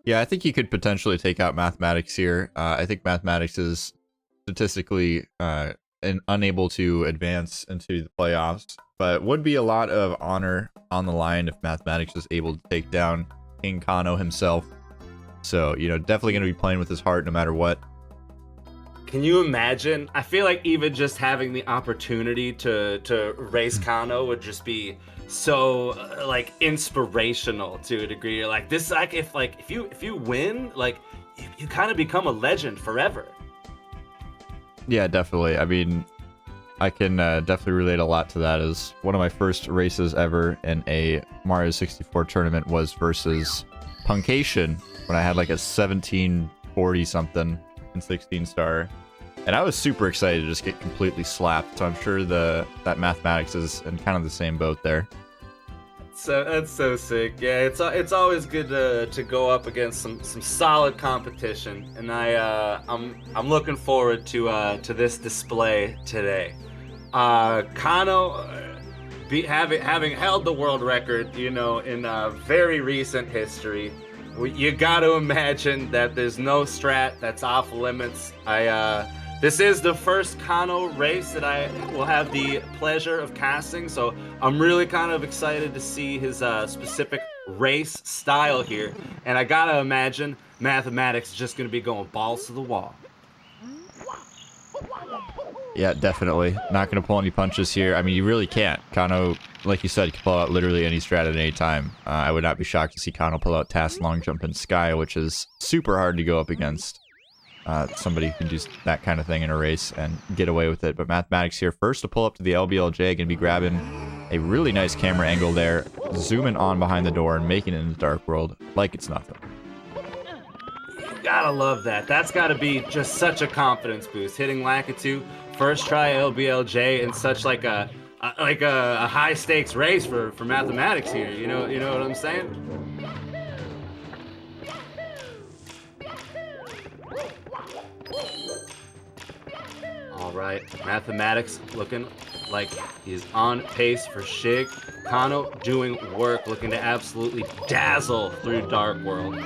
Yeah, I think he could potentially take out Mathematicz here. I think Mathematicz is statistically unable to advance into the playoffs, but would be a lot of honor on the line if Mathematicz is able to take down King KANNO himself. So, you know, definitely going to be playing with his heart no matter what. Can you imagine? I feel like even just having the opportunity to race KANNO would just be so like inspirational to a degree. You're like this, like if you win, like you kind of become a legend forever. Yeah, definitely. I mean, I can definitely relate a lot to that. As one of my first races ever in a Mario 64 tournament was versus Punkation when I had like a 1740 something in 16 star, and I was super excited to just get completely slapped. So I'm sure that Mathematicz is in kind of the same boat there. So that's so sick. Yeah, it's always good to go up against some solid competition, and I'm looking forward to this display today. KANNO having held the world record, you know, in very recent history. You got to imagine that there's no strat that's off limits. This is the first KANNO race that I will have the pleasure of casting, so I'm really kind of excited to see his specific race style here. And I gotta imagine Mathematicz is just gonna be going balls to the wall. Yeah, definitely. Not going to pull any punches here. I mean, you really can't. KANNO, like you said, can pull out literally any strat at any time. I would not be shocked to see KANNO pull out Task Long Jump in Sky, which is super hard to go up against. Somebody who can do that kind of thing in a race and get away with it. But Mathematicz here, first to pull up to the LBLJ, going to be grabbing a really nice camera angle there, zooming on behind the door and making it in the Dark World like it's nothing. You gotta love that. That's gotta be just such a confidence boost. Hitting Lakitu, first try LBLJ in such like a high stakes race for Mathematicz here. You know what I'm saying? All right, Mathematicz looking like he's on pace for Shig. KANNO doing work, looking to absolutely dazzle through Dark World.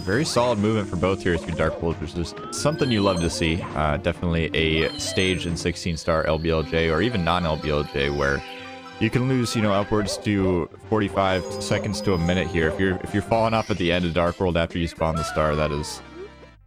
Very solid movement for both here through Dark World, which is something you love to see. Definitely a stage in 16 star LBLJ or even non-LBLJ where you can lose, you know, upwards to 45 seconds to a minute here. If you're falling off at the end of Dark World after you spawn the star, that is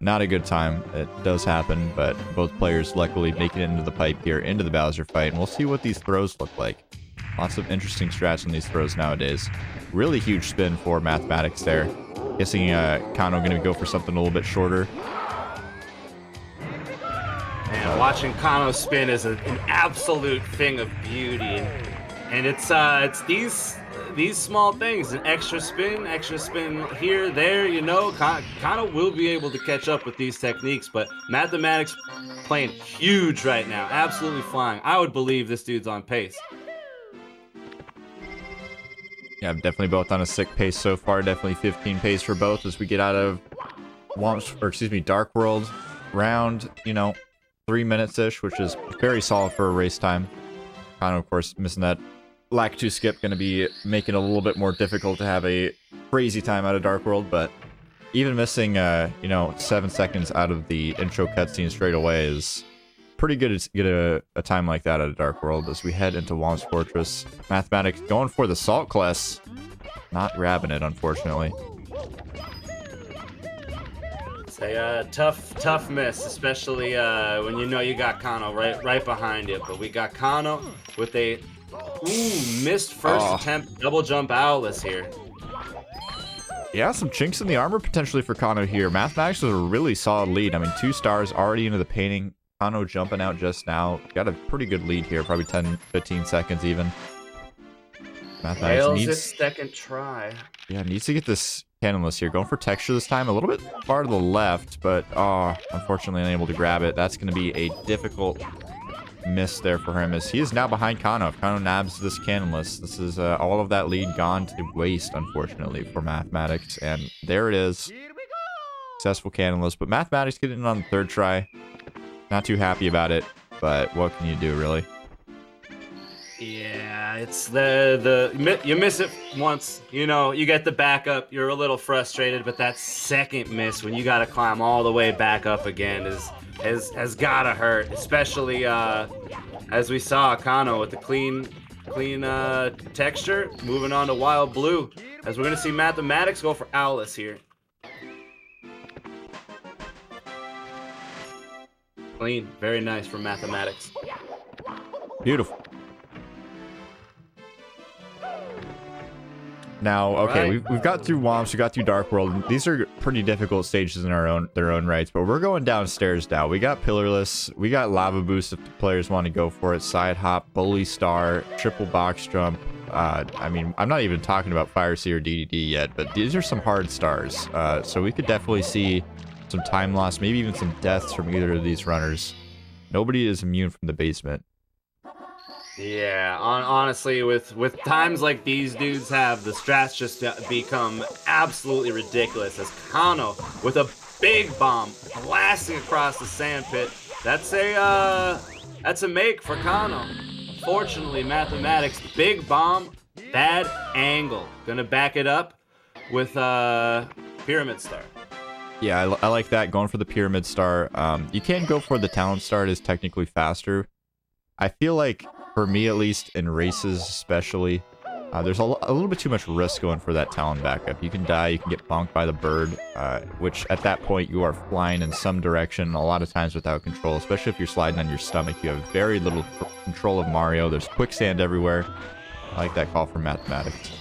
not a good time. It does happen, but both players luckily making it into the pipe here, into the Bowser fight, and we'll see what these throws look like. Lots of interesting strats on these throws nowadays. Really huge spin for Mathematicz there. Guessing KANNO going to go for something a little bit shorter. Man, watching KANNO spin is an absolute thing of beauty, and it's these small things, an extra spin here, there. You know, KANNO will be able to catch up with these techniques, but Mathematicz playing huge right now, absolutely flying. I would believe this dude's on pace. Yeah, definitely both on a sick pace so far. Definitely 15 pace for both as we get out of Dark World round, you know, 3 minutes-ish, which is very solid for a race time. KANNO, of course, missing that Lakitu skip, going to be making it a little bit more difficult to have a crazy time out of Dark World, but even missing, you know, 7 seconds out of the intro cutscene straight away is pretty good to get a time like that out of Dark World. As we head into Whomp's Fortress, Mathematicz going for the Salt Class, not grabbing it, unfortunately. It's a tough miss, especially when you know you got KANNO right behind you. But we got KANNO with a missed first attempt double jump owlless here. Yeah, some chinks in the armor potentially for KANNO here. Mathematicz with a really solid lead. I mean, 2 stars already into the painting. KANNO jumping out just now. Got a pretty good lead here, probably 10-15 seconds even. Mathematicz needs his second try. Yeah, needs to get this cannonless here. Going for texture this time, a little bit far to the left, but unfortunately unable to grab it. That's going to be a difficult miss there for him, as he is now behind KANNO. If KANNO nabs this cannonless, this is all of that lead gone to waste, unfortunately, for Mathematicz. And there it is. successful cannonless, but Mathematicz getting it on the third try. Not too happy about it, but what can you do, really? Yeah, it's you miss it once, you know, you get the backup, you're a little frustrated, but that second miss when you got to climb all the way back up again has gotta hurt, especially as we saw KANNO with the clean texture, moving on to Wild Blue, as we're gonna see Mathematicz go for Owless here. Clean, very nice for Mathematicz. Beautiful. Now, okay, right. we've got through Womps, we got through Dark World. These are pretty difficult stages in their own rights, but we're going downstairs now. We got Pillarless, we got Lava Boost if the players want to go for it, Side Hop, Bully Star, Triple Box Jump. I mean, I'm not even talking about Fire Sea or DDD yet, but these are some hard stars. So we could definitely see some time loss, maybe even some deaths from either of these runners. Nobody is immune from the basement. Yeah, honestly, with times like these dudes have, the strats just become absolutely ridiculous. As KANNO with a big bomb blasting across the sand pit. That's a make for KANNO. Unfortunately, Mathematicz, big bomb, bad angle. Gonna back it up with Pyramid Star. Yeah, I like that, going for the Pyramid Star. You can go for the Talent Star, it is technically faster. I feel like, for me at least, in races especially, there's a little bit too much risk going for that Talon backup. You can die, you can get bonked by the bird, which at that point you are flying in some direction, a lot of times without control, especially if you're sliding on your stomach. You have very little control of Mario. There's quicksand everywhere. I like that call from Mathematicz.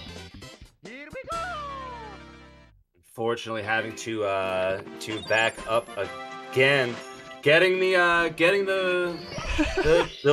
Unfortunately, having to back up again. Getting the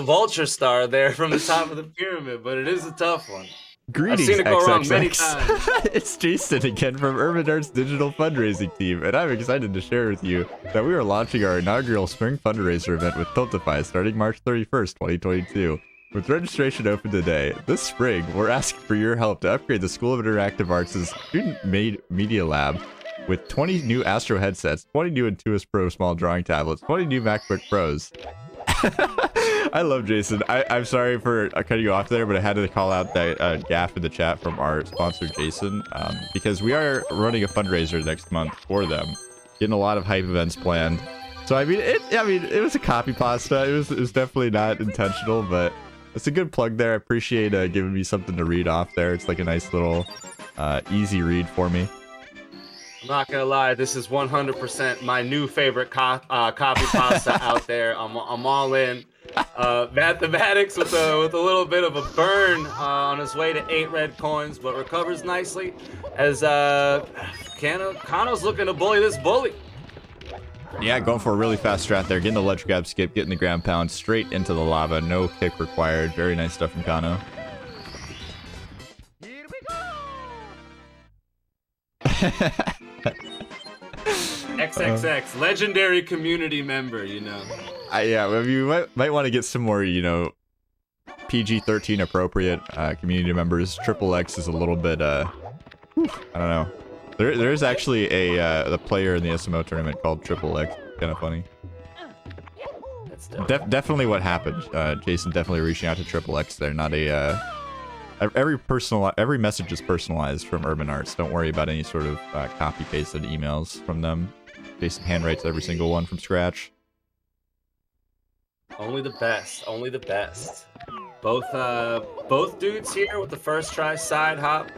Vulture Star there from the top of the pyramid, but it is a tough one. Greetings, I've seen it go XXX. wrong many times. It's Jason again from Urban Arts Digital Fundraising Team, and I'm excited to share with you that we are launching our inaugural spring fundraiser event with Tiltify starting March 31st, 2022. With registration open today, this spring, we're asking for your help to upgrade the School of Interactive Arts' student-made media lab with 20 new Astro headsets, 20 new Intuos Pro small drawing tablets, 20 new MacBook Pros. I love Jason. I'm sorry for cutting you off there, but I had to call out that gaff in the chat from our sponsor, Jason, because we are running a fundraiser next month for them, getting a lot of hype events planned. So I mean, it was a copy pasta. It was definitely not intentional, but it's a good plug there. I appreciate giving me something to read off there. It's like a nice little easy read for me. I'm not gonna lie, this is 100% my new favorite copy pasta out there. I'm all in. Mathematicz with a little bit of a burn on his way to 8 red coins, but recovers nicely as KANNO's looking to bully this bully. Yeah, going for a really fast strat there, getting the ledge grab skip, getting the ground pound straight into the lava, no kick required. Very nice stuff from KANNO. XXX, legendary community member, you know. Yeah, well, you might want to get some more, you know, PG-13 appropriate community members. Triple X is a little bit, I don't know. There's actually a player in the SMO tournament called Triple X. Kind of funny. That's dope. Definitely what happened. Jason definitely reaching out to Triple X there. Not a every message is personalized from Urban Arts. Don't worry about any sort of copy pasted emails from them. Jason handwrites every single one from scratch. Only the best. Only the best. Both dudes here with the first try side hop.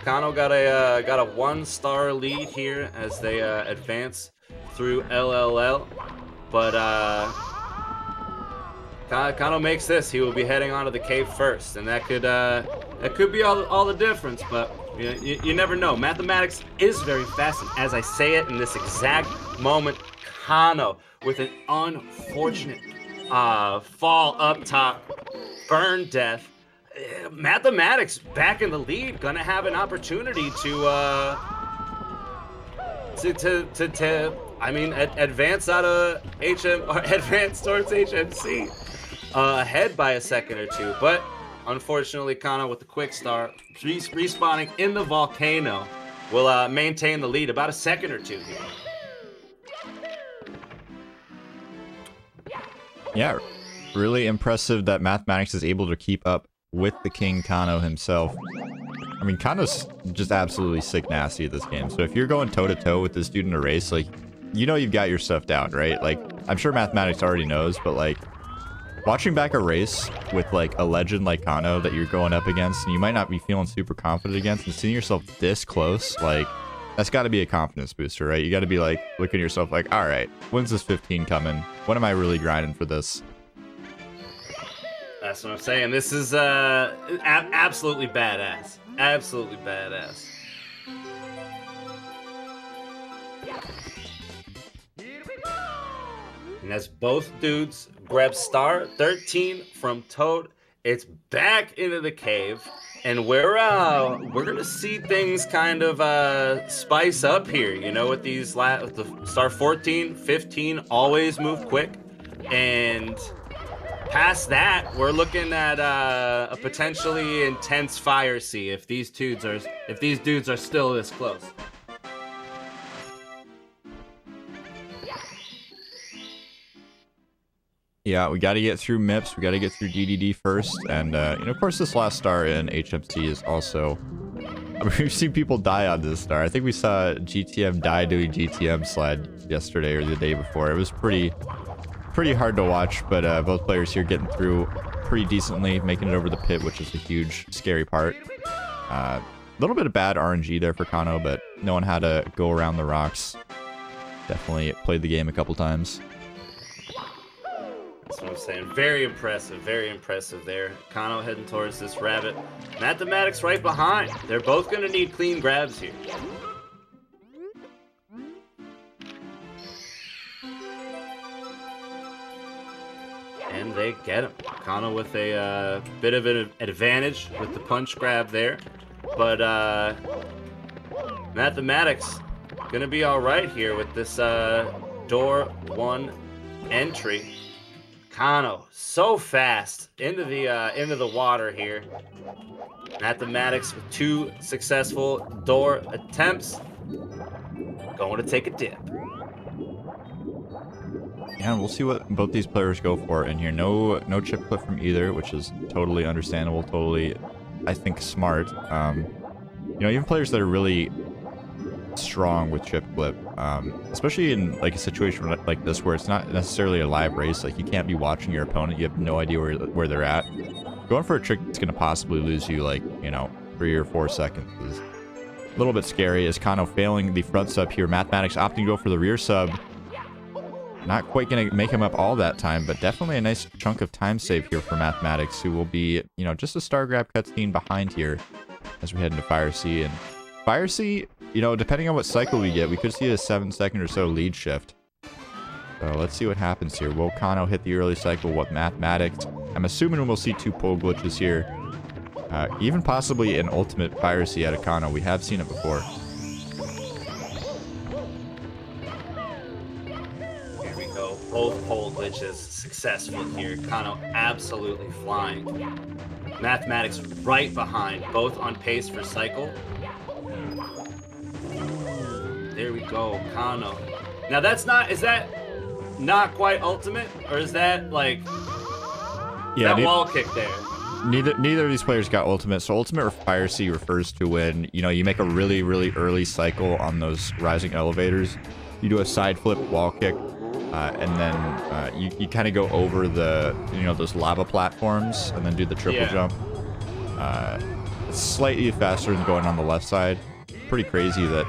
KANNO got a 1-star lead here as they advance through LLL, but KANNO makes this. He will be heading onto the cave first, and that could be all the difference. But you never know. Mathematicz is very fast, and as I say it in this exact moment, KANNO with an unfortunate fall up top, burn death. Mathematicz back in the lead, gonna have an opportunity to advance out of HM or advance towards HMC, ahead by a second or two. But unfortunately, KANNO with the quick start, respawning in the volcano, will maintain the lead about a second or two here. Yeah, really impressive that Mathematicz is able to keep up with the King Kanno himself. I mean, Kanno's just absolutely sick nasty at this game. So if you're going toe-to-toe with this dude in a race, like, you know you've got your stuff down, right? Like, I'm sure Mathematicz already knows, but like, watching back a race with like a legend like Kanno that you're going up against and you might not be feeling super confident against, and seeing yourself this close, like, that's got to be a confidence booster, right? You got to be like, looking at yourself like, all right, when's this 15 coming? When am I really grinding for this? That's what I'm saying. This is absolutely badass. Absolutely badass. And as both dudes grab star 13 from Toad, it's back into the cave, and we're gonna see things kind of spice up here. You know, with these with the star 14, 15 always move quick, and past that, we're looking at a potentially intense fire sea if these dudes are still this close. Yeah, we got to get through MIPS, we got to get through DDD first, and you know, of course, this last star in HMC is also. I mean, we've seen people die on this star. I think we saw GTM die doing GTM slide yesterday or the day before. It was pretty hard to watch, but both players here getting through pretty decently, making it over the pit, which is a huge, scary part. A little bit of bad RNG there for Kanno, but knowing how to go around the rocks. Definitely played the game a couple times. That's what I'm saying. Very impressive there. Kanno heading towards this rabbit. Mathematicz right behind. They're both going to need clean grabs here. And they get him. Kanno with a bit of an advantage with the punch grab there. But Mathematicz going to be all right here with this door 1 entry. Kanno so fast into the water here. Mathematicz with 2 successful door attempts. Going to take a dip. Yeah, we'll see what both these players go for in here. No chip clip from either, which is totally understandable, totally, I think, smart. You know, even players that are really strong with chip clip, especially in like a situation like this where it's not necessarily a live race, like you can't be watching your opponent, you have no idea where they're at. Going for a trick that's going to possibly lose you, like, you know, 3 or 4 seconds is a little bit scary. As Kanno failing the front sub here, Mathematicz opting to go for the rear sub. Not quite going to make him up all that time, but definitely a nice chunk of time save here for Mathematicz, who will be, you know, just a star grab cutscene behind here as we head into Fire Sea. And Fire Sea, you know, depending on what cycle we get, we could see a 7-second or so lead shift. So let's see what happens here. Will Kanno hit the early cycle? What Mathematicz? I'm assuming we'll see 2 pull glitches here. Even possibly an ultimate Fire Sea out of Kanno. We have seen it before. Here we go. Both pull glitches successful here. Kanno absolutely flying. Mathematicz right behind, both on pace for cycle. There we go, Kanno. Now is that not quite ultimate, or is that like that wall kick there? Neither of these players got ultimate. So ultimate Fire Sea refers to when, you know, you make a really early cycle on those rising elevators. You do a side flip wall kick, and then you kind of go over the, you know, those lava platforms, and then do the triple jump. It's slightly faster than going on the left side. Pretty crazy that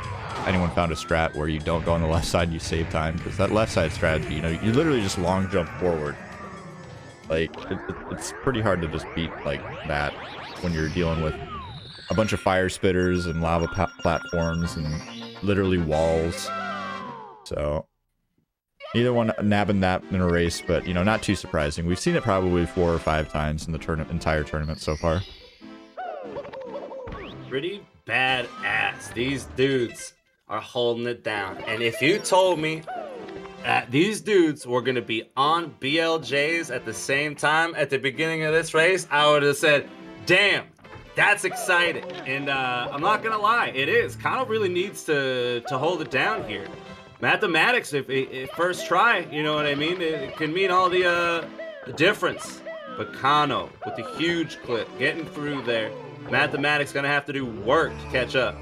anyone found a strat where you don't go on the left side and you save time, because that left side strategy, you know, you literally just long jump forward. Like, it's pretty hard to just beat like that when you're dealing with a bunch of fire spitters and lava platforms and literally walls. So neither one nabbing that in a race, but, you know, not too surprising. We've seen it probably 4 or 5 times in the entire tournament so far. Pretty badass. These dudes are holding it down. And if you told me that these dudes were going to be on BLJs at the same time at the beginning of this race, I would have said, damn, that's exciting. And I'm not going to lie, it is. Kanno really needs to hold it down here. Mathematicz, if first try, you know what I mean? It can mean all the difference. But KANNO with the huge clip, getting through there. Mathematicz gonna have to do work to catch up.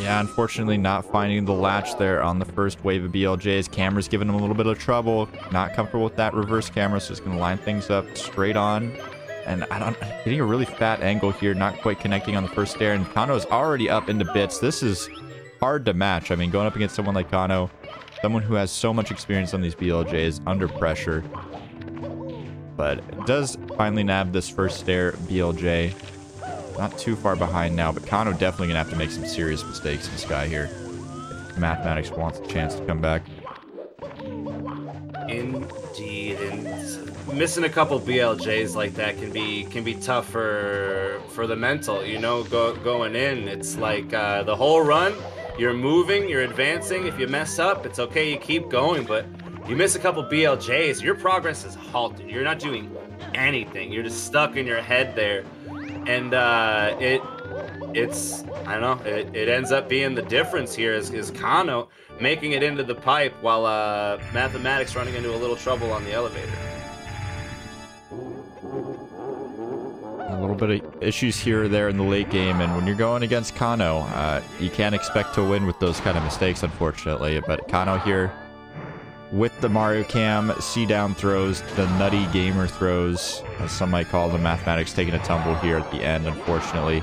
Yeah, unfortunately not finding the latch there on the first wave of BLJs. Camera's giving him a little bit of trouble. Not comfortable with that reverse camera, so he's going to line things up straight on. And getting a really fat angle here, not quite connecting on the first stair. And KANNO is already up into bits. This is hard to match. I mean, going up against someone like KANNO, someone who has so much experience on these BLJs, under pressure. But it does finally nab this first stair BLJ. Not too far behind now, but KANNO definitely gonna have to make some serious mistakes in Sky here if Mathematicz wants a chance to come back. Indeed, and missing a couple BLJs like that can be tough for the mental. You know, going in, it's like the whole run, you're moving, you're advancing. If you mess up, it's okay, you keep going. But you miss a couple BLJs, your progress is halted. You're not doing anything. You're just stuck in your head there. And it's I don't know, it ends up being the difference here is KANNO making it into the pipe while Mathematicz running into a little trouble on the elevator. A little bit of issues here or there in the late game, and when you're going against KANNO, you can't expect to win with those kind of mistakes, unfortunately. But KANNO here with the Mario Cam, C-down throws, the nutty gamer throws, as some might call them. Mathematicz taking a tumble here at the end, unfortunately.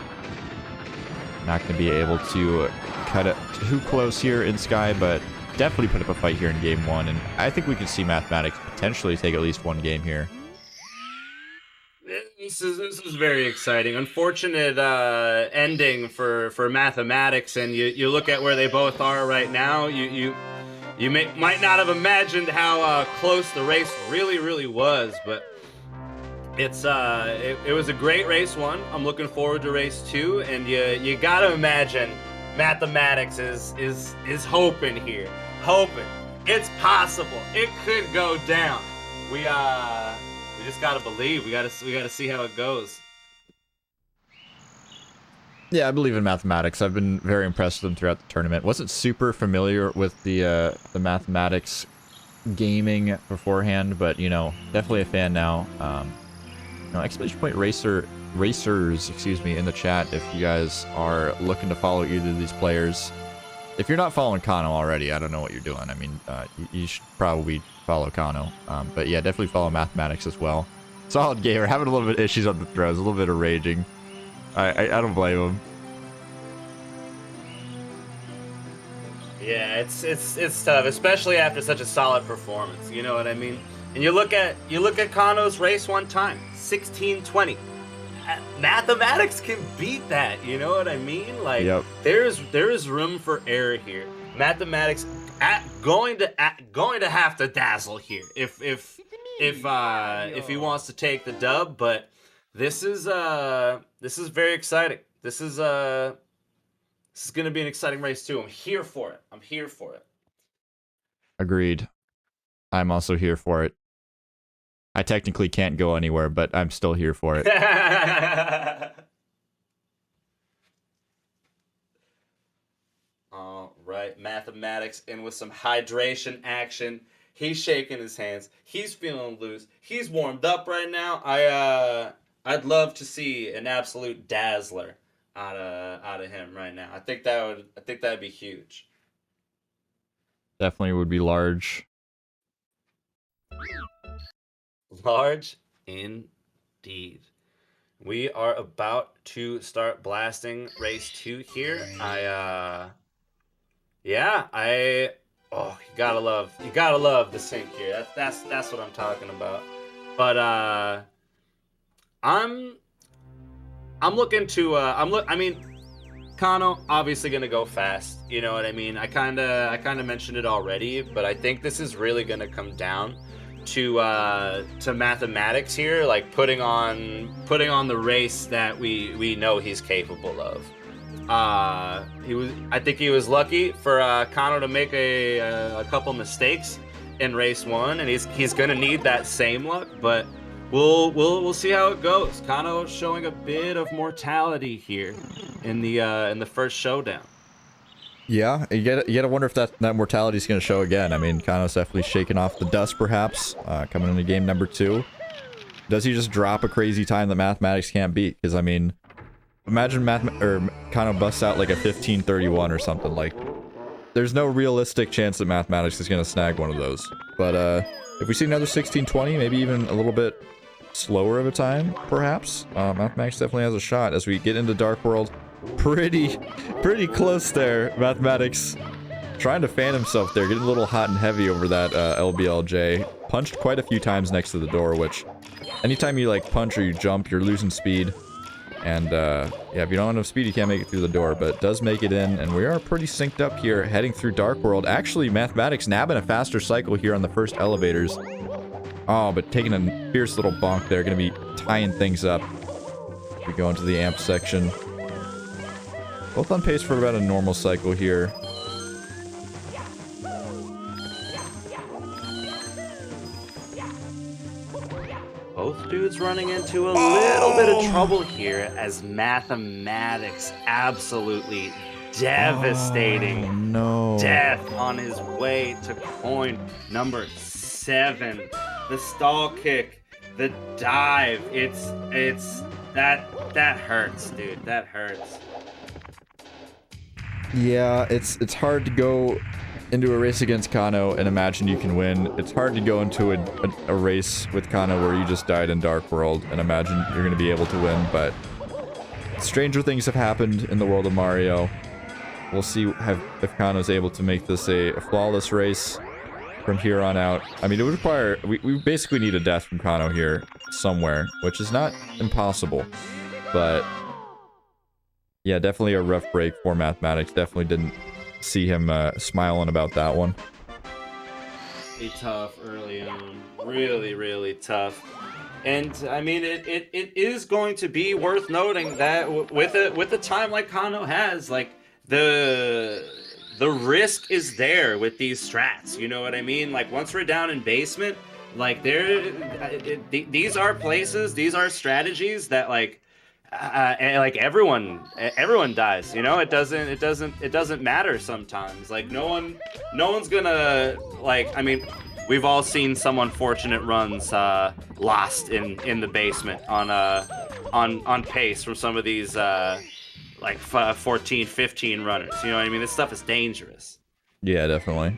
Not going to be able to cut it too close here in Sky, but definitely put up a fight here in game one. And I think we can see Mathematicz potentially take at least one game here. This is very exciting. Unfortunate ending for Mathematicz, and you look at where they both are right now. You might not have imagined how close the race really was, but it was a great race one. I'm looking forward to race two, and you gotta imagine Mathematicz is hoping here, hoping it's possible. It could go down. We just gotta believe. We gotta see how it goes. Yeah, I believe in Mathematicz. I've been very impressed with him throughout the tournament. Wasn't super familiar with the Mathematicz gaming beforehand, but you know, definitely a fan now. You know, exclamation point racers, excuse me, in the chat if you guys are looking to follow either of these players. If you're not following KANNO already, I don't know what you're doing. I mean, you should probably follow KANNO. But yeah, definitely follow Mathematicz as well. Solid gamer, having a little bit of issues on the throws, a little bit of raging. I don't blame him. Yeah, it's tough, especially after such a solid performance. You know what I mean? And you look at KANNO's race one time, 16:20. Mathematicz can beat that. You know what I mean? Like, yep. there is room for error here. Mathematicz going to have to dazzle here if he wants to take the dub. But this is very exciting. This is going to be an exciting race too. I'm here for it. Agreed. I'm also here for it. I technically can't go anywhere, but I'm still here for it. All right, Mathematicz in with some hydration action. He's shaking his hands. He's feeling loose. He's warmed up right now. I'd love to see an absolute dazzler out of him right now. I think that'd be huge. Definitely would be large. Large indeed. We are about to start blasting race 2 here. You gotta love the sync here. That's what I'm talking about. But I'm looking to I mean, KANNO obviously gonna go fast. You know what I mean? I kinda mentioned it already, but I think this is really gonna come down to Mathematicz here, like putting on the race that we know he's capable of. I think he was lucky for KANNO to make a couple mistakes in race 1, and he's gonna need that same luck, but we'll see how it goes. KANNO showing a bit of mortality here in the first showdown. Yeah, you gotta wonder if that mortality is gonna show again. I mean, Kanno's definitely shaking off the dust, perhaps, coming into game number 2. Does he just drop a crazy time that Mathematicz can't beat? Because, I mean, imagine Kanno busts out like a 15:31 or something. Like, there's no realistic chance that Mathematicz is gonna snag one of those. But, if we see another 16:20, maybe even a little bit slower of a time, perhaps, Mathematicz definitely has a shot as we get into Dark World. Pretty close there, Mathematicz. Trying to fan himself there, getting a little hot and heavy over that LBLJ. Punched quite a few times next to the door, which anytime you like punch or you jump, you're losing speed. And yeah, if you don't have enough speed, you can't make it through the door, but it does make it in, and we are pretty synced up here, heading through Dark World. Actually, Mathematicz nabbing a faster cycle here on the first elevators. Oh, but taking a fierce little bonk there, gonna be tying things up. We go into the amp section. Both on pace for about a normal cycle here. Both dudes running into a little bit of trouble here as Mathematicz absolutely devastating. Oh, no. Death on his way to coin number 7. The stall kick, the dive. That hurts, dude. That hurts. Yeah, it's hard to go into a race against Kanno and imagine you can win. It's hard to go into a race with Kanno where you just died in Dark World and imagine you're going to be able to win, but stranger things have happened in the world of Mario. We'll see if Kanno's able to make this a flawless race from here on out. I mean, it would require... We basically need a death from Kanno here somewhere, which is not impossible, but... yeah, definitely a rough break for Mathematicz. Definitely didn't see him smiling about that one. Really tough early on. Really tough. And I mean, it is going to be worth noting that with a time like Kanno has, like the risk is there with these strats. You know what I mean? Like once we're down in basement, like these are places, these are strategies that like everyone dies, you know. It doesn't matter sometimes. Like no one's gonna, like, I mean, we've all seen some unfortunate runs lost in the basement on pace from some of these like 14, 15 runners. You know what I mean? This stuff is dangerous. Yeah, definitely.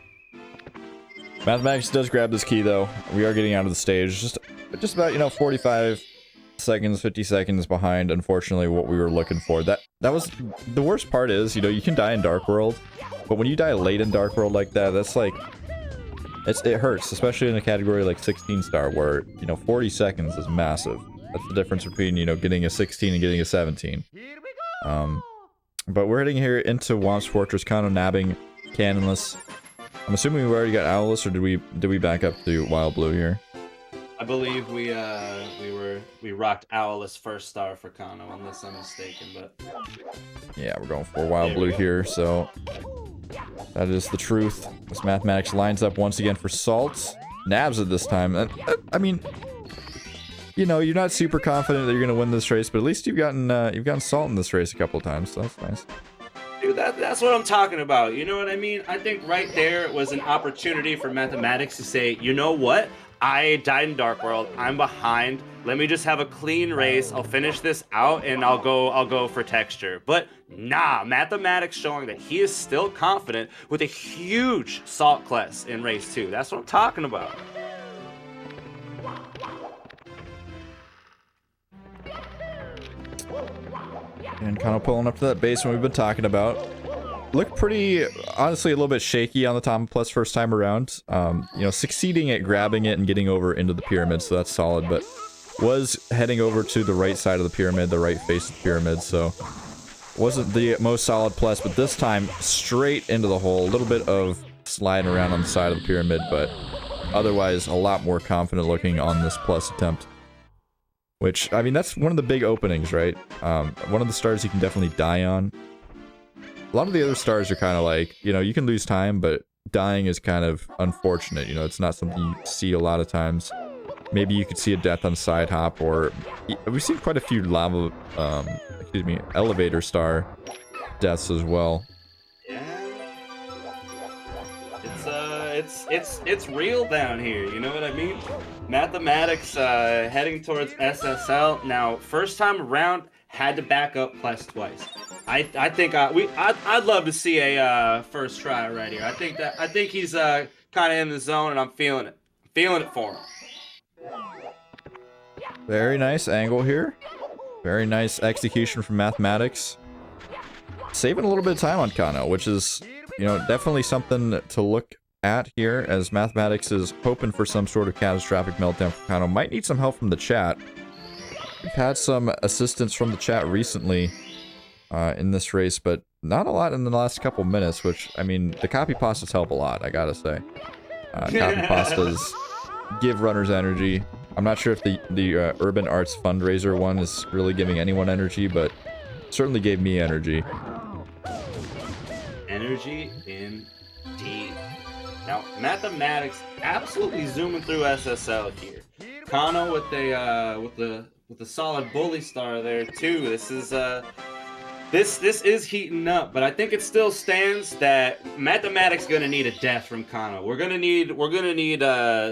Mathematicz does grab this key though. We are getting out of the stage, just about, you know, 45 seconds, 50 seconds behind, unfortunately, what we were looking for. That was the worst part is, you know, you can die in Dark World, but when you die late in Dark World like that, that's like, it hurts, especially in a category like 16 star where, you know, 40 seconds is massive. That's the difference between, you know, getting a 16 and getting a 17. But we're heading here into Womp's Fortress, Kanno nabbing Cannonless. I'm assuming we already got Owless, or did we back up to Wild Blue here? I believe we rocked Owless first star for Kanno, unless I'm mistaken, but yeah, we're going for Wild Blue here, so that is the truth. This Mathematicz lines up once again for Salt. Nabs it this time. I mean, you know, you're not super confident that you're gonna win this race, but at least you've gotten Salt in this race a couple of times, so that's nice. Dude, that's what I'm talking about. You know what I mean? I think right there was an opportunity for Mathematicz to say, you know what? I died in Dark World. I'm behind. Let me just have a clean race. I'll finish this out and I'll go for texture. But nah, Mathematicz showing that he is still confident with a huge Salt class in race 2. That's what I'm talking about. And kind of pulling up to that basement we've been talking about. Looked pretty, honestly, a little bit shaky on the top plus first time around. You know, succeeding at grabbing it and getting over into the pyramid, so that's solid, but was heading over to the right side of the pyramid, the right face of the pyramid, so wasn't the most solid plus, but this time straight into the hole. A little bit of sliding around on the side of the pyramid, but otherwise a lot more confident looking on this plus attempt. Which, I mean, that's one of the big openings, right? One of the stars you can definitely die on. A lot of the other stars are kind of like, you know, you can lose time, but dying is kind of unfortunate. You know, it's not something you see a lot of times. Maybe you could see a death on side hop, or we've seen quite a few elevator star deaths as well. Yeah, it's real down here. You know what I mean? Mathematicz heading towards SSL. Now, first time around, had to back up plus twice. I think I'd love to see a first try right here. I think he's kind of in the zone, and I'm feeling it. Feeling it for him. Very nice angle here. Very nice execution from Mathematicz. Saving a little bit of time on KANNO, which is, you know, definitely something to look at here, as Mathematicz is hoping for some sort of catastrophic meltdown from KANNO. Might need some help from the chat. We've had some assistance from the chat recently in this race, but not a lot in the last couple minutes, which, I mean, the copy pastas help a lot, I gotta say. Copy pastas give runners energy. I'm not sure if the Urban Arts fundraiser one is really giving anyone energy, but certainly gave me energy. Energy indeed. Now, Mathematicz absolutely zooming through SSL here. KANNO with the solid bully star there too. This is heating up, but I think it still stands that Mathematicz gonna need a death from KANNO. We're gonna need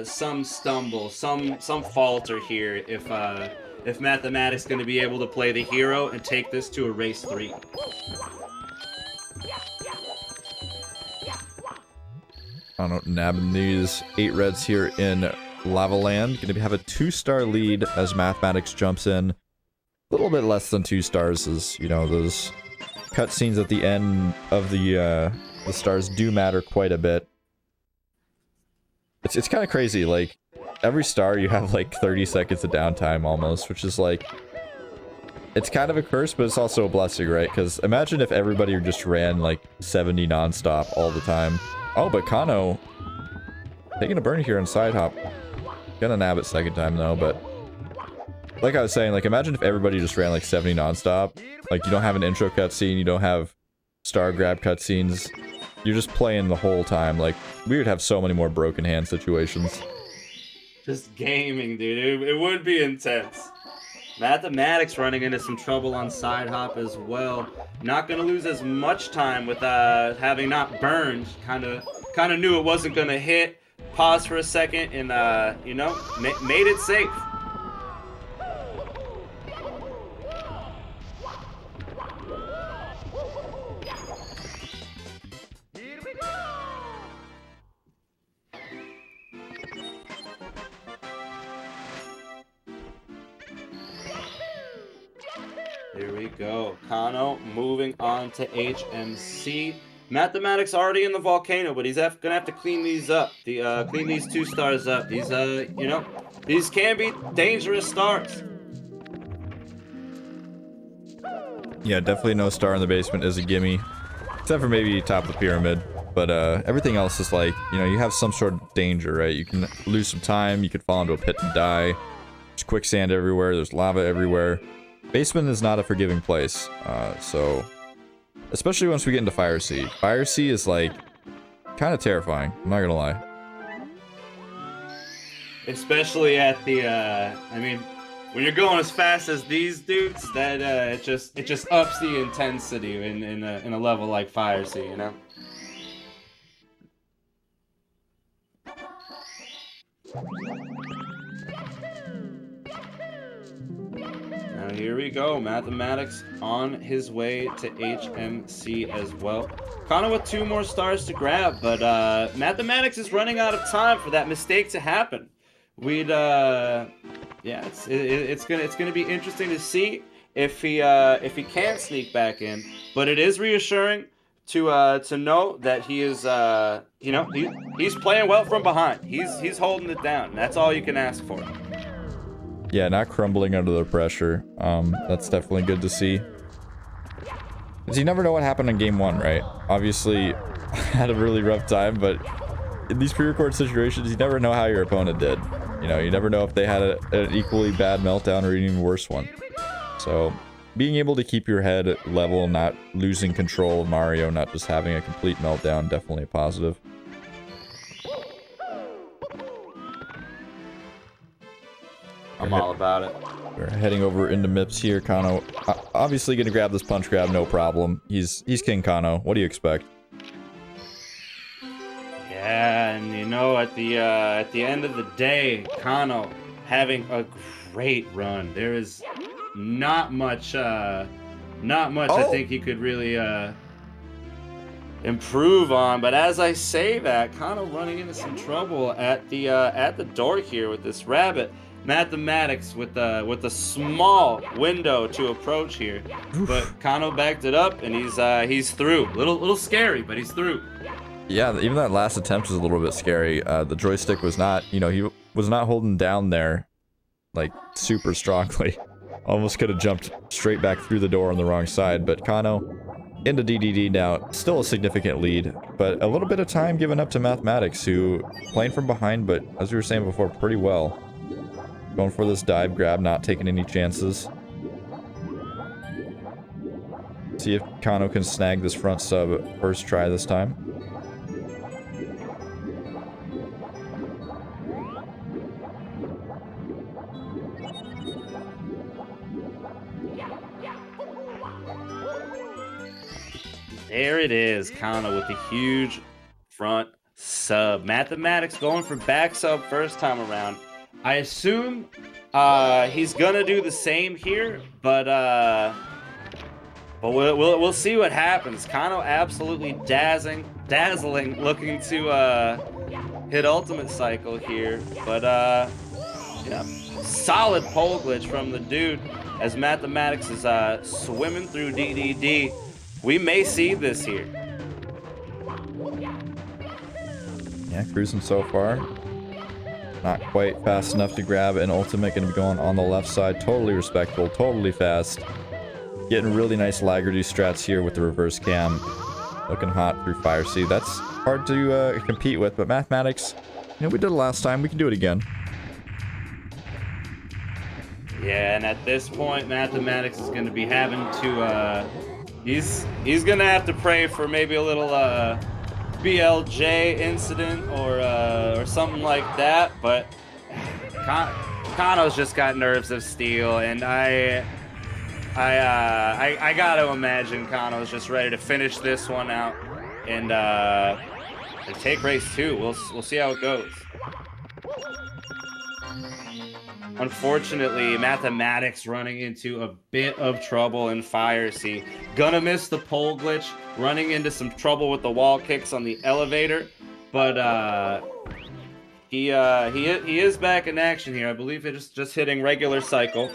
some stumble, some falter here if Mathematicz gonna be able to play the hero and take this to a race 3. KANNO nabbing these 8 reds here in Lava Land. Gonna have a 2-star lead as Mathematicz jumps in. A little bit less than 2 stars, as you know, those cutscenes at the end of the stars do matter quite a bit. It's kind of crazy, like, every star you have like 30 seconds of downtime almost, which is like, it's kind of a curse, but it's also a blessing, right? Because imagine if everybody just ran like 70 non-stop all the time. Oh, but KANNO taking a burn here on side hop. Gonna nab it second time though, but like I was saying, like, imagine if everybody just ran like 70 non-stop. Like, you don't have an intro cutscene, you don't have star grab cutscenes. You're just playing the whole time. Like, we would have so many more broken hand situations. Just gaming, dude. It would be intense. Mathematicz running into some trouble on side hop as well. Not gonna lose as much time with having not burned. Kinda knew it wasn't gonna hit. Pause for a second and you know, made it safe. Here we go. KANNO moving on to HMC. Mathematicz already in the volcano, but he's gonna have to clean these up. Clean these 2 stars up. These, you know, these can be dangerous stars. Yeah, definitely no star in the basement is a gimme. Except for maybe top of the pyramid. But everything else is like, you know, you have some sort of danger, right? You can lose some time, you could fall into a pit and die. There's quicksand everywhere, there's lava everywhere. Basement is not a forgiving place, so... Especially once we get into Fire Sea. Fire Sea is, like, kind of terrifying, I'm not gonna lie. Especially at the, I mean, when you're going as fast as these dudes, that, it just ups the intensity in a level like Fire Sea, you know? Now here we go, Mathematicz on his way to HMC as well. KANNO with 2 more stars to grab, but Mathematicz is running out of time for that mistake to happen. Yeah, it's gonna be interesting to see if he can sneak back in. But it is reassuring to know that he is you know, he's playing well from behind. He's holding it down. That's all you can ask for. Yeah, not crumbling under the pressure. That's definitely good to see. Because you never know what happened in game 1, right? Obviously, had a really rough time, but in these pre-record situations, you never know how your opponent did. You know, you never know if they had an equally bad meltdown or an even worse one. So, being able to keep your head level, not losing control of Mario, not just having a complete meltdown, definitely a positive. I'm all about it. We're heading over into MIPS here. KANNO obviously gonna grab this punch grab, no problem. He's King KANNO. What do you expect? Yeah, and you at the end of the day, KANNO having a great run. There is not much I think he could really improve on. But as I say that, KANNO running into some trouble at the door here with this rabbit. Mathematicz with a small window to approach here, but KANNO backed it up and he's through. Little scary, but he's through. Yeah, even that last attempt was a little bit scary. The joystick was not, you know, he was not holding down there like super strongly. Almost could have jumped straight back through the door on the wrong side, but KANNO into DDD now. Still a significant lead, but a little bit of time given up to Mathematicz, who playing from behind, but as we were saying before, pretty well. Going for this dive grab, not taking any chances. See if KANNO can snag this front sub first try this time. There it is, KANNO with the huge front sub. Mathematicz going for back sub first time around. I assume he's gonna do the same here, but we'll see what happens. KANNO absolutely dazzling, looking to hit ultimate cycle here, but yeah, solid pole glitch from the dude as Mathematicz is swimming through DDD. We may see this here. Yeah, cruising so far. Not quite fast enough to grab an ultimate. Gonna be going on the left side. Totally respectable, totally fast. Getting really nice lag reduce strats here with the reverse cam. Looking hot through Fire Sea. That's hard to compete with, but Mathematicz, you know, we did it last time. We can do it again. Yeah, and at this point, Mathematicz is gonna be having to, he's gonna have to pray for maybe a little, BLJ incident or something like that, but KANNO's just got nerves of steel, and I gotta imagine KANNO's just ready to finish this one out and take race 2. We'll see how it goes. Unfortunately, Mathematicz running into a bit of trouble in Fire Sea. Gonna miss the pole glitch, running into some trouble with the wall kicks on the elevator, but he is back in action here. I believe it's just hitting regular cycle.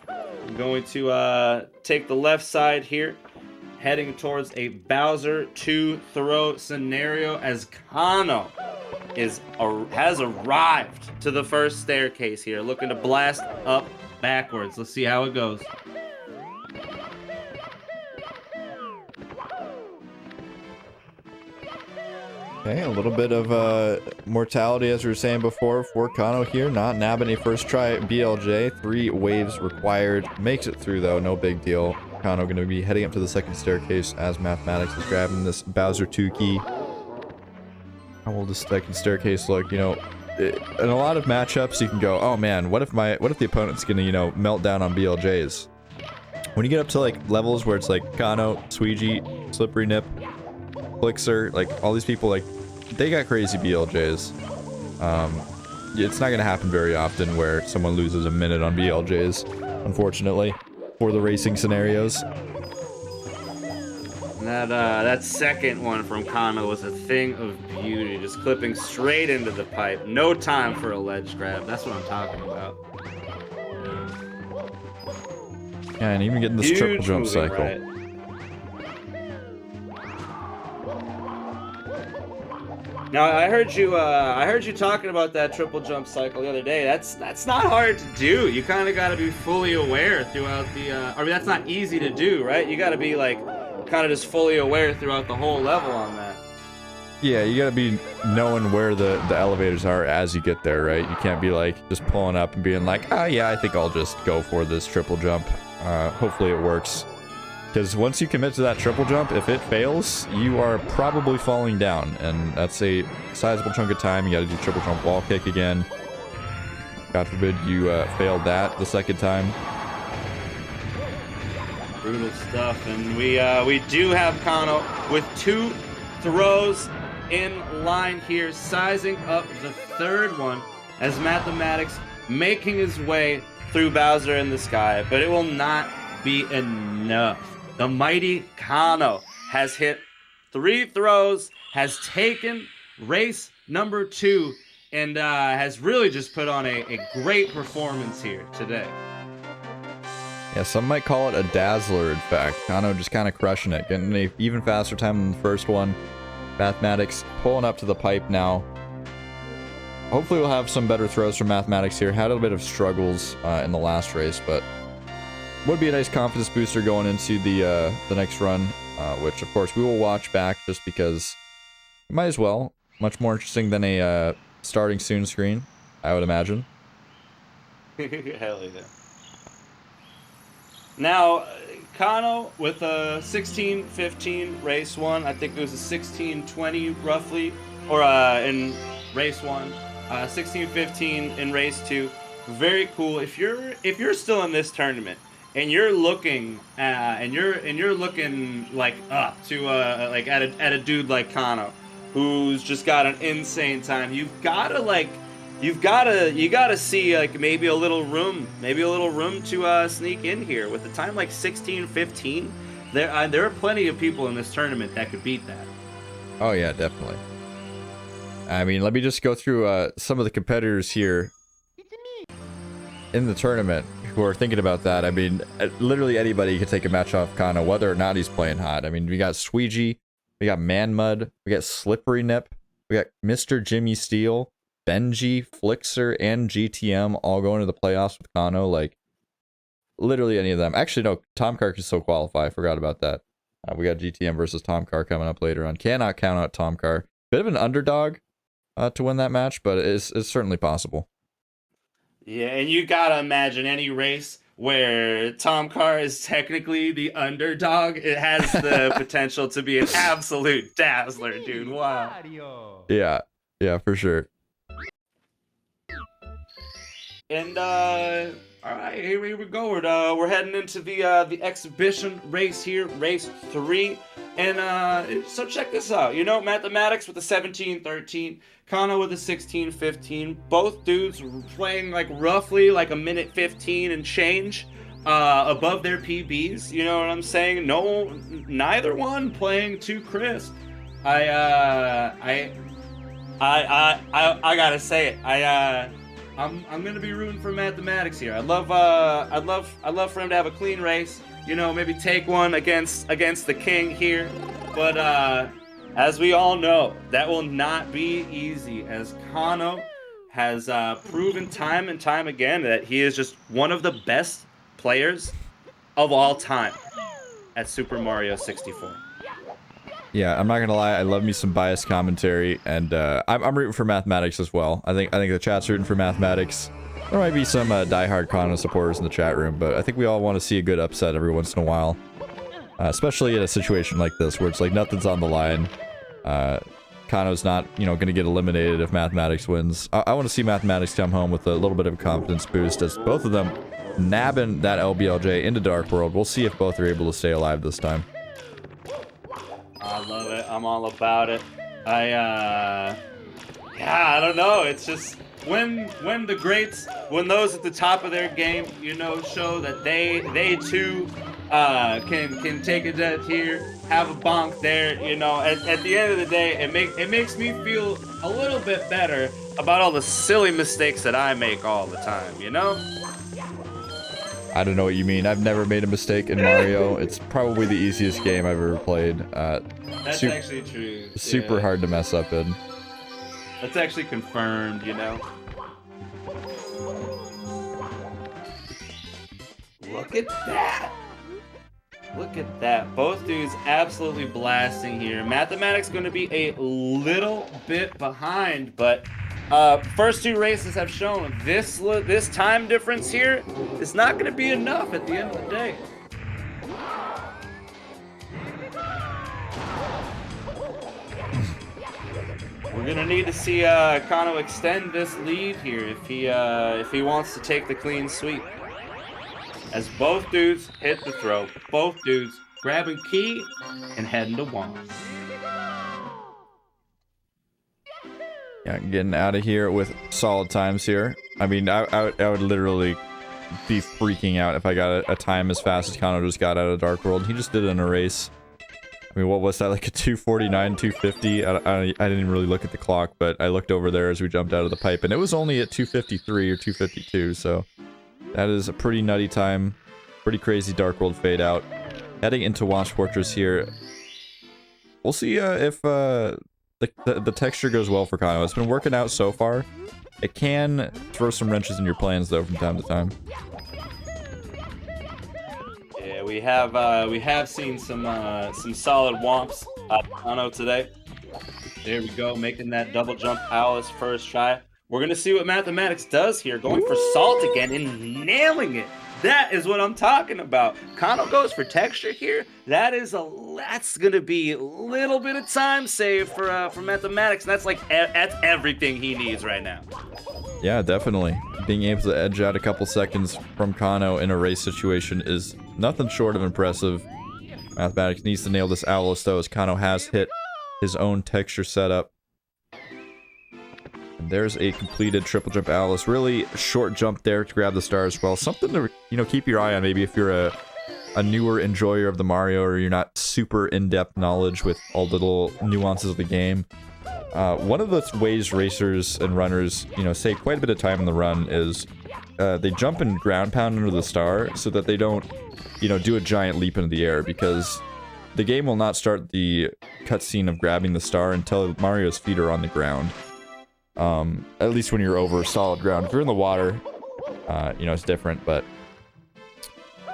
I'm going to take the left side here, heading towards a Bowser 2 throw scenario as KANNO has arrived to the first staircase here, looking to blast up backwards. Let's see how it goes. Okay, a little bit of mortality, as we were saying before, for KANNO here. Not nabbing a first try BLJ. 3 waves required. Makes it through, though. No big deal. KANNO going to be heading up to the second staircase as Mathematicz is grabbing this Bowser 2 key. How will this second staircase look? You know, in a lot of matchups, you can go, oh man, what if the opponent's gonna, you know, melt down on BLJs? When you get up to like levels where it's like KANNO, Sweegie, Slippery Nip, Flixer, like all these people, like they got crazy BLJs. It's not gonna happen very often where someone loses a minute on BLJs, unfortunately, for the racing scenarios. That second one from KANNO was a thing of beauty, just clipping straight into the pipe. No time for a ledge grab. That's what I'm talking about. Yeah, and even getting this Huge triple jump cycle. Right. Now I heard you talking about that triple jump cycle the other day. That's not hard to do. You kind of got to be fully aware throughout the. I mean, that's not easy to do, right? You got to be like kind of just fully aware throughout the whole level on that. Yeah, you gotta be knowing where the elevators are as you get there, right? You can't be like just pulling up and being like, oh yeah, I think I'll just go for this triple jump. Hopefully it works. Because once you commit to that triple jump, if it fails, you are probably falling down. And that's a sizable chunk of time. You gotta do triple jump wall kick again. God forbid you failed that the second time. Brutal stuff, and we do have KANNO with 2 throws in line here, sizing up the third one as Mathematicz making his way through Bowser in the sky, but it will not be enough. The mighty KANNO has hit 3 throws, has taken race number 2, and has really just put on a great performance here today. Yeah, some might call it a dazzler, in fact. KANNO just kind of crushing it, getting an even faster time than the first one. Mathematicz pulling up to the pipe now. Hopefully we'll have some better throws from Mathematicz here. Had a bit of struggles in the last race, but would be a nice confidence booster going into the next run, which of course we will watch back just because might as well. Much more interesting than a starting soon screen, I would imagine. Hell yeah. Now, KANNO with a 16-15 race 1. I think it was a 16-20 roughly, or in race 1. 16-15 in race 2. Very cool. If you're still in this tournament and you're looking and you're looking like up to like at a dude like KANNO who's just got an insane time, you gotta see like maybe a little room to sneak in here with a time like 16-15. There are plenty of people in this tournament that could beat that. Oh yeah, definitely. I mean, let me just go through some of the competitors here in the tournament who are thinking about that. I mean, literally anybody could take a match off KANNO, whether or not he's playing hot. I mean, we got Squeegee, we got Man-Mud, we got Slippery Nip, we got Mr. Jimmy Steele, Benji, Flixer, and GTM all going to the playoffs with KANNO. Like, literally any of them. Actually, no, Tomcar can still qualify. I forgot about that. We got GTM versus Tomcar coming up later on. Cannot count out Tomcar. Bit of an underdog to win that match, but it's certainly possible. Yeah, and you gotta imagine any race where Tomcar is technically the underdog, it has the potential to be an absolute dazzler, dude. Wow. Yeah, for sure. And all right, here we go. We're heading into the exhibition race here, race 3. And so check this out. You know, Mathematicz with the 17-13, KANNO with the 16-15. Both dudes playing like roughly like a minute 15 and change above their PBs. You know what I'm saying? No, neither one playing too crisp. I gotta say it. I'm gonna be rooting for Mathematicz here. I'd love for him to have a clean race. You know, maybe take one against the king here. But as we all know, that will not be easy, as KANNO has proven time and time again that he is just one of the best players of all time at Super Mario 64. Yeah, I'm not gonna lie, I love me some biased commentary, and I'm rooting for Mathematicz as well. I think the chat's rooting for Mathematicz. There might be some diehard KANNO supporters in the chat room, but I think we all want to see a good upset every once in a while. Especially in a situation like this, where it's like nothing's on the line. KANNO's not, you know, gonna get eliminated if Mathematicz wins. I want to see Mathematicz come home with a little bit of a confidence boost, as both of them nabbing that LBLJ into Dark World. We'll see if both are able to stay alive this time. I love it. I'm all about it. Yeah, I don't know. It's just when the greats, when those at the top of their game, you know, show that they too can take a death here, have a bonk there. You know, at the end of the day, it makes me feel a little bit better about all the silly mistakes that I make all the time. You know. I don't know what you mean. I've never made a mistake in Mario. It's probably the easiest game I've ever played. That's actually true. Super hard to mess up in. That's actually confirmed, you know? Look at that! Look at that. Both dudes absolutely blasting here. Mathematicz going to be a little bit behind, but first 2 races have shown this time difference here is not going to be enough at the end of the day. We're going to need to see KANNO extend this lead here if he wants to take the clean sweep. As both dudes hit the throw, both dudes grabbing key and heading to one. Yeah, getting out of here with solid times here. I mean, I would literally be freaking out if I got a time as fast as KANNO just got out of Dark World. He just did it in a race. I mean, what was that, like a 249, 250? I didn't even really look at the clock, but I looked over there as we jumped out of the pipe, and it was only at 253 or 252, so that is a pretty nutty time. Pretty crazy Dark World fade out. Heading into Wamp's Fortress here. We'll see if the texture goes well for KANNO. It's been working out so far. It can throw some wrenches in your plans, though, from time to time. Yeah, we have seen some solid womps out of KANNO today. There we go, making that double jump Alice first try. We're gonna see what Mathematicz does here, going for salt again and nailing it. That is what I'm talking about. KANNO goes for texture here. That's gonna be a little bit of time save for Mathematicz. That's like that's everything he needs right now. Yeah, definitely. Being able to edge out a couple seconds from KANNO in a race situation is nothing short of impressive. Mathematicz needs to nail this Owlus though, as KANNO has hit his own texture setup. And there's a completed triple jump Owlus. Really short jump there to grab the star as well. Something to, you know, keep your eye on maybe if you're a newer enjoyer of the Mario, or you're not super in-depth knowledge with all the little nuances of the game. One of the ways racers and runners, you know, save quite a bit of time in the run is they jump and ground pound under the star so that they don't, you know, do a giant leap into the air, because the game will not start the cutscene of grabbing the star until Mario's feet are on the ground. At least when you're over solid ground. If you're in the water, you know, it's different, but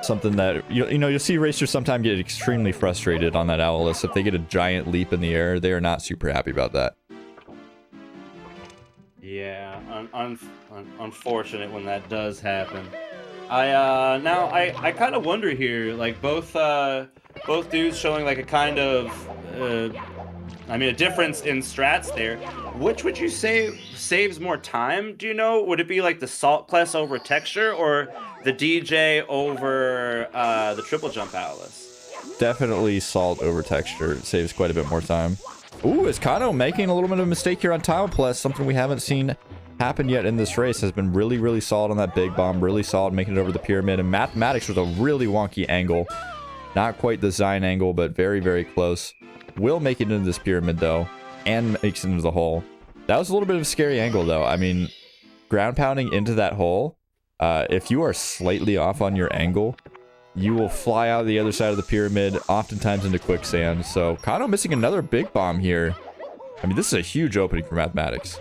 something that, you know, you'll see racers sometimes get extremely frustrated on that Owlus. If they get a giant leap in the air, they are not super happy about that. Yeah, unfortunate when that does happen. I kind of wonder here, like both dudes showing like a kind of, I mean, a difference in strats there. Which would you say saves more time? Do you know? Would it be like the salt class over texture, or the DJ over the triple jump Owlus? Definitely salt over texture. It saves quite a bit more time. Ooh, is KANNO making a little bit of a mistake here on Time Plus? Something we haven't seen happen yet in this race. Has been really, really solid on that big bomb. Really solid making it over the pyramid. And Mathematicz with a really wonky angle. Not quite the design angle, but very, very close. Will make it into this pyramid, though, and makes it into the hole. That was a little bit of a scary angle, though. I mean, ground pounding into that hole, if you are slightly off on your angle, you will fly out the other side of the pyramid, oftentimes into quicksand. So KANNO missing another big bomb here. I mean, this is a huge opening for Mathematicz.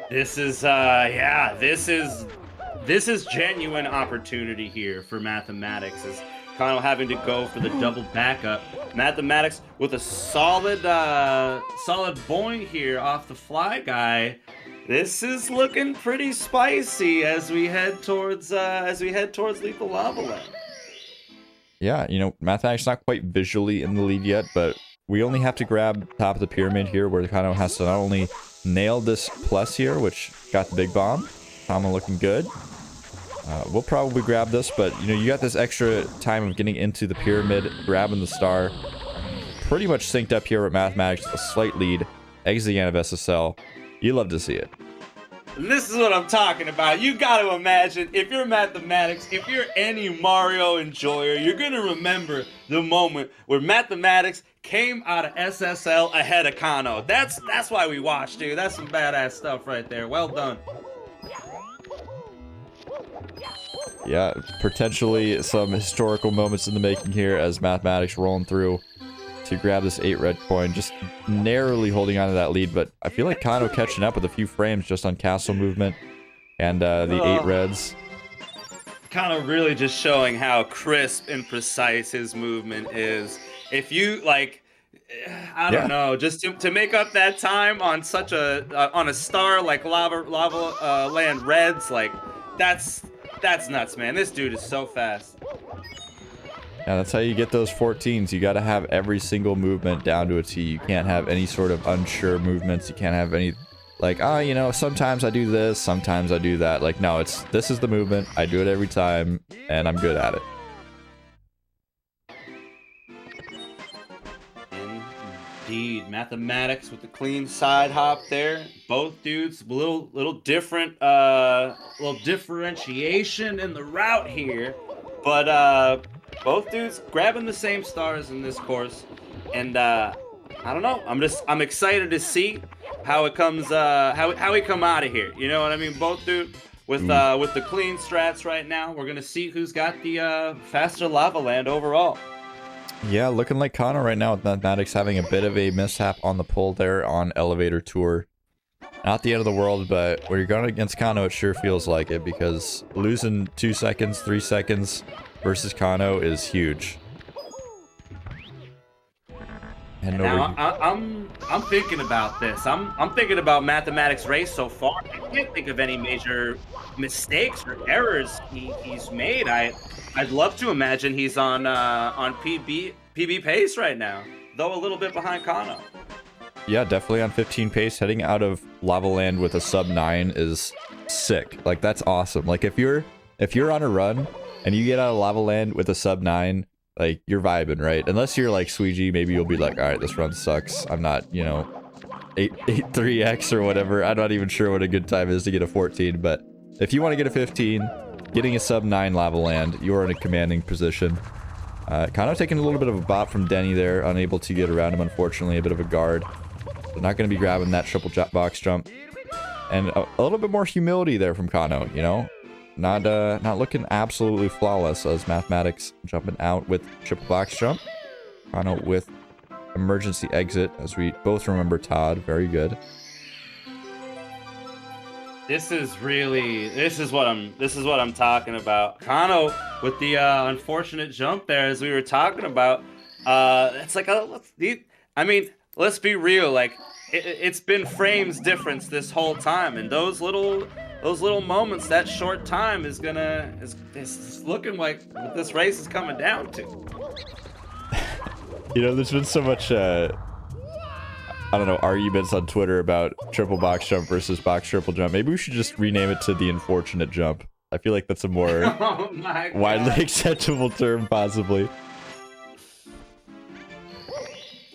This is, yeah, this is genuine opportunity here for Mathematicz, as KANNO having to go for the double backup. Mathematicz with a solid boing here off the fly guy. This is looking pretty spicy as we head towards Lethal Lava Land. Yeah, you know, Mathematicz not quite visually in the lead yet, but we only have to grab top of the pyramid here, where KANNO has to not only nail this plus here, which got the big bomb. KANNO looking good. We'll probably grab this, but you know, you got this extra time of getting into the pyramid, grabbing the star. Pretty much synced up here with Mathematicz, a slight lead, exiting out of SSL. You love to see it. This is what I'm talking about. You got to imagine, if you're Mathematicz, if you're any Mario enjoyer, you're going to remember the moment where Mathematicz came out of SSL ahead of KANNO. That's why we watched, dude. That's some badass stuff right there. Well done. Yeah, potentially some historical moments in the making here, as Mathematicz rolling through to grab this 8 red coin, just narrowly holding on to that lead. But I feel like KANNO catching up with a few frames just on castle movement and the 8 reds. KANNO really just showing how crisp and precise his movement is. If you like, I don't know, just to make up that time on such a star like lava land reds, like that's nuts, man. This dude is so fast. Yeah, that's how you get those 14s. You got to have every single movement down to a T. You can't have any sort of unsure movements. You can't have any, like, oh, you know, sometimes I do this, sometimes I do that. Like, no, this is the movement. I do it every time, and I'm good at it. indeed. Mathematics with the clean side hop there. Both dudes, little different, little differentiation in the route here, but both dudes grabbing the same stars in this course, and I don't know. I'm excited to see how it comes, how we come out of here. You know what I mean? Both dudes with the clean strats right now. We're gonna see who's got the faster lava land overall. Yeah, looking like KANNO right now with Mathematicz having a bit of a mishap on the pull there on Elevator Tour. Not the end of the world, but when you're going against KANNO, it sure feels like it, because losing 2 seconds, 3 seconds versus KANNO is huge. And now I'm thinking about this. I'm thinking about Mathematics' race so far. I can't think of any major mistakes or errors he's made. I'd love to imagine he's on PB pace right now, though a little bit behind KANNO. Yeah, definitely on 15 pace. Heading out of Lava Land with a sub 9 is sick. Like, that's awesome. Like, if you're on a run and you get out of Lava Land with a sub 9, like, you're vibing, right? Unless you're like Sweegie, maybe you'll be like, all right, this run sucks. I'm not, you know, 8-3x or whatever. I'm not even sure what a good time is to get a 14, but if you want to get a 15, getting a sub 9 Lava Land, you're in a commanding position. Kind of taking a little bit of a bop from Denny there, unable to get around him, unfortunately, a bit of a guard. So not going to be grabbing that triple box jump. And a little bit more humility there from KANNO, you know? Not looking absolutely flawless as Mathematics jumping out with triple box jump. KANNO with emergency exit, as we both remember Todd. Very good. This is what I'm talking about. KANNO with the unfortunate jump there, as we were talking about. It's like I mean, let's be real. Like, it's been frames difference this whole time, and those little moments, that short time is looking like what this race is coming down to. You know, there's been so much I don't know, arguments on Twitter about triple box jump versus box triple jump. Maybe we should just rename it to the unfortunate jump. I feel like that's a more widely acceptable term, possibly.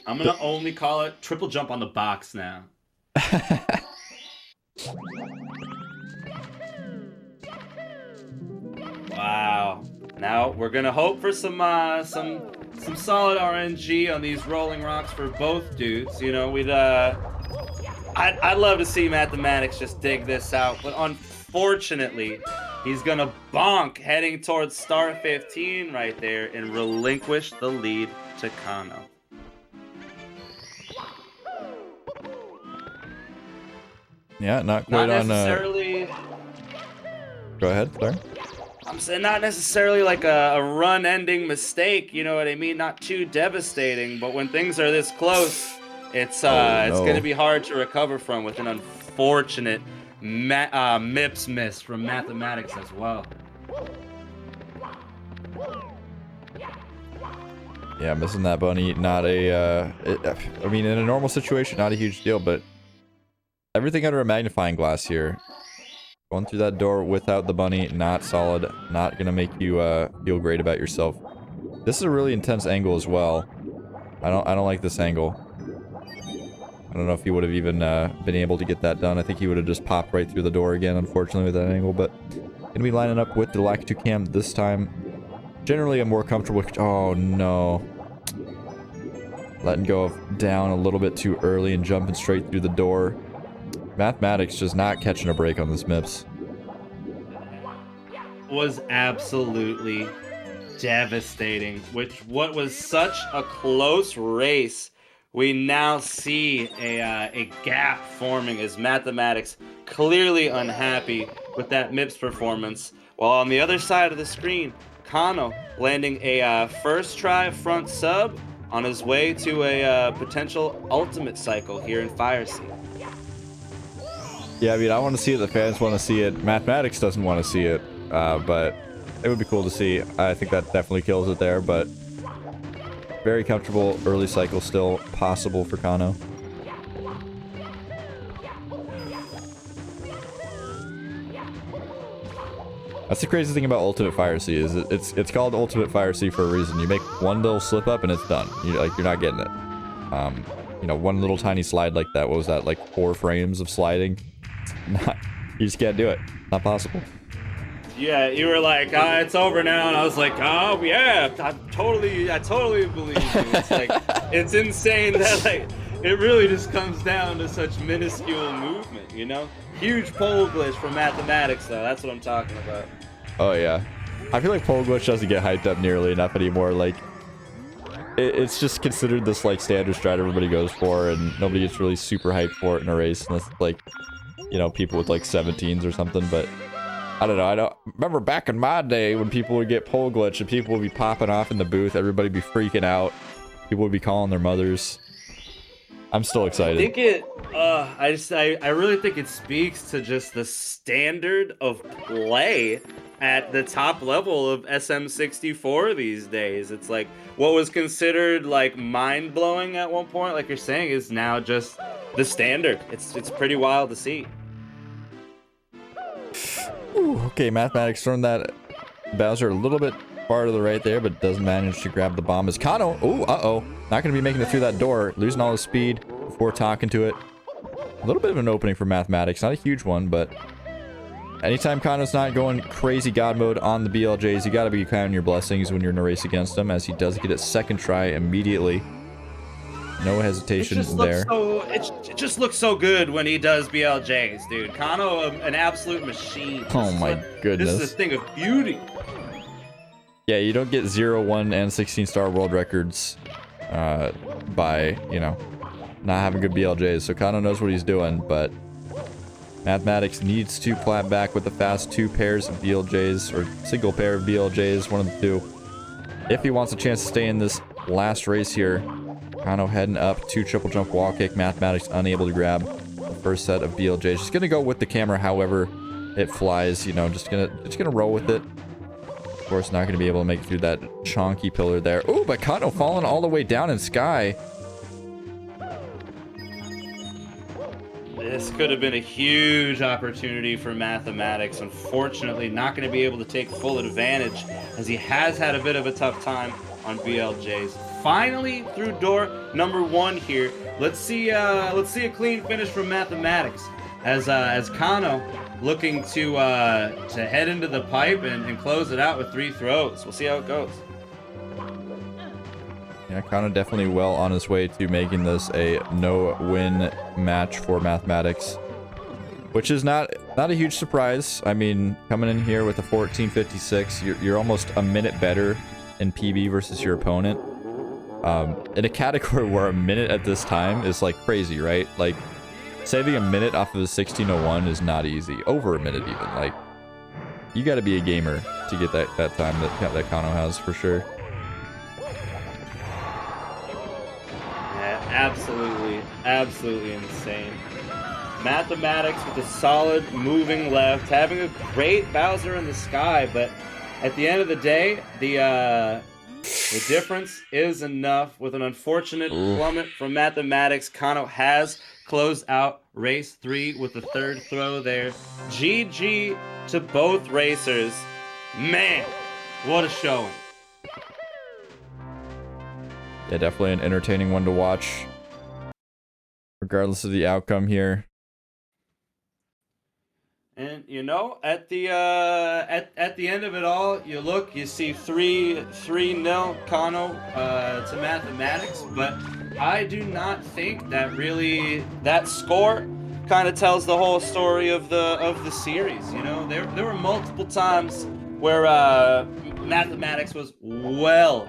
I'm gonna only call it triple jump on the box now. Wow. Now we're gonna hope for some solid RNG on these rolling rocks for both dudes. You know, I'd love to see Mathematics just dig this out, but unfortunately, he's gonna bonk heading towards star 15 right there and relinquish the lead to KANNO. Yeah, not quite necessarily. Go ahead, sorry. I'm saying not necessarily like a run-ending mistake, you know what I mean? Not too devastating, but when things are this close, it's going to be hard to recover from, with an unfortunate MIPS miss from Mathematics as well. Yeah, missing that bunny, not a, I mean, in a normal situation, not a huge deal, but everything under a magnifying glass here. Going through that door without the bunny, not solid. Not gonna make you feel great about yourself. This is a really intense angle as well. I don't like this angle. I don't know if he would have even been able to get that done. I think he would have just popped right through the door again, unfortunately, with that angle. But gonna be lining up with the Lakitu cam this time. Generally, I'm more comfortable. Oh no! Letting go of down a little bit too early and jumping straight through the door. Mathematics just not catching a break on this MIPS. Was absolutely devastating. What was such a close race, we now see a gap forming as Mathematics clearly unhappy with that MIPS performance, while on the other side of the screen, KANNO landing a first try front sub on his way to a potential ultimate cycle here in Fire Sea. Yeah, I mean, I want to see it. The fans want to see it. Mathematics doesn't want to see it, but it would be cool to see. I think that definitely kills it there, but very comfortable early cycle still possible for KANNO. That's the crazy thing about Ultimate Fire Sea is it's called Ultimate Fire Sea for a reason. You make one little slip up and it's done. You're not getting it. you know, one little tiny slide like that. What was that, like 4 frames of sliding? Not, you just can't do it. Not possible. Yeah, you were like, it's over now, and I was like, oh yeah, I totally believe you. It's like, it's insane that like it really just comes down to such minuscule movement, you know? Huge pole glitch from Mathematicz, though. That's what I'm talking about. Oh yeah, I feel like pole glitch doesn't get hyped up nearly enough anymore. Like, it's just considered this like standard strat everybody goes for, and nobody gets really super hyped for it in a race unless like, you know, people with like 17s or something. But I don't know. I don't remember back in my day when people would get pole glitch and people would be popping off in the booth. Everybody would be freaking out. People would be calling their mothers. I'm still excited. I think it. I really think it speaks to just the standard of play at the top level of SM64 these days. It's like what was considered like mind blowing at one point, like you're saying, is now just the standard. It's pretty wild to see. Ooh, okay, Mathematicz throwing that Bowser a little bit far to the right there, but doesn't manage to grab the bomb. As KANNO, ooh, uh-oh, not going to be making it through that door, losing all his speed before talking to it. A little bit of an opening for Mathematicz, not a huge one, but anytime KANNO's not going crazy god mode on the BLJs, you got to be counting your blessings when you're in a race against him, as he does get it second try immediately. No hesitation there. It just looks so good when he does BLJs, dude. KANNO, an absolute machine. Oh my goodness. This is a thing of beauty. Yeah, you don't get 0, 1, and 16 star world records by, you know, not having good BLJs. So KANNO knows what he's doing, but Mathematicz needs to clap back with the fast 2 pairs of BLJs, or single pair of BLJs, one of the two, if he wants a chance to stay in this last race here. KANNO heading up to triple jump wall kick. Mathematicz unable to grab the first set of BLJs. Just gonna go with the camera however it flies, you know, just gonna roll with it. Of course, not gonna be able to make it through that chonky pillar there. Ooh, but KANNO falling all the way down in sky. This could have been a huge opportunity for Mathematicz. Unfortunately, not going to be able to take full advantage, as he has had a bit of a tough time on BLJs. Finally, through door number 1 here. Let's see a clean finish from Mathematicz, as KANNO looking to head into the pipe and close it out with 3 throws. We'll see how it goes. Yeah, KANNO definitely well on his way to making this a no-win match for Mathematicz, which is not a huge surprise. I mean, coming in here with a 14:56, you're almost a minute better in PB versus your opponent. In a category where a minute at this time is like crazy, right? Like, saving a minute off of a 16:01 is not easy. Over a minute even. Like, you got to be a gamer to get that time that KANNO has for sure. Absolutely insane. Mathematicz with a solid moving left, having a great Bowser in the sky, but at the end of the day, the difference is enough. With an unfortunate plummet from Mathematicz, KANNO has closed out race 3 with the 3rd throw there. GG to both racers. Man, what a showing. Yeah, definitely an entertaining one to watch, regardless of the outcome here. And you know, at the end of it all, you see 3-0 KANNO to Mathematicz, but I do not think that score kind of tells the whole story of the series. You know, there were multiple times where Mathematicz was well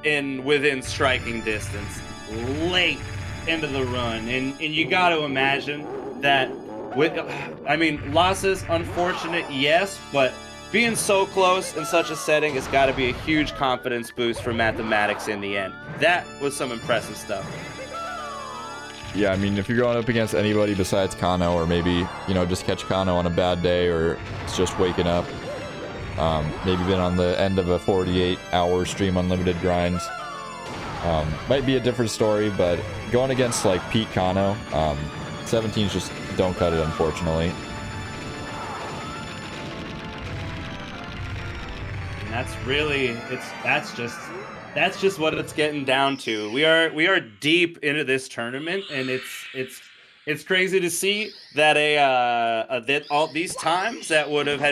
within striking distance late into the run, and you got to imagine that losses, unfortunate, yes, but being so close in such a setting has got to be a huge confidence boost for Mathematicz in the end. That was some impressive stuff. Yeah, I mean, if you're going up against anybody besides KANNO, or maybe, you know, just catch KANNO on a bad day, or it's just waking up, maybe been on the end of a 48-hour stream unlimited grind, might be a different story. But going against like peak KANNO, 17s just don't cut it, unfortunately. And that's just That's just what it's getting down to. We are deep into this tournament, and it's crazy to see that that all these times that would have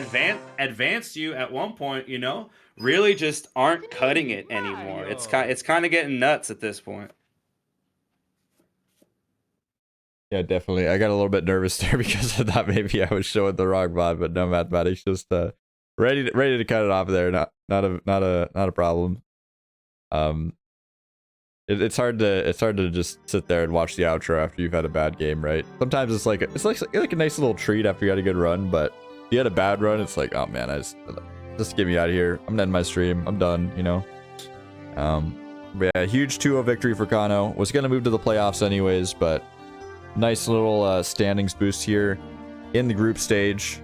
advanced you at one point, really just aren't cutting it anymore. It's kind of getting nuts at this point. Yeah, definitely. I got a little bit nervous there because I thought maybe I was showing the wrong mod, but no, Mathematicz just ready to cut it off there. Not a problem. It's hard to just sit there and watch the outro after you've had a bad game, right? Sometimes it's like a nice little treat after you had a good run, but if you had a bad run, it's like, oh man, just get me out of here. I'm ending my stream. I'm done, But yeah, huge 2-0 victory for KANNO. Was gonna move to the playoffs anyways, but nice little standings boost here in the group stage.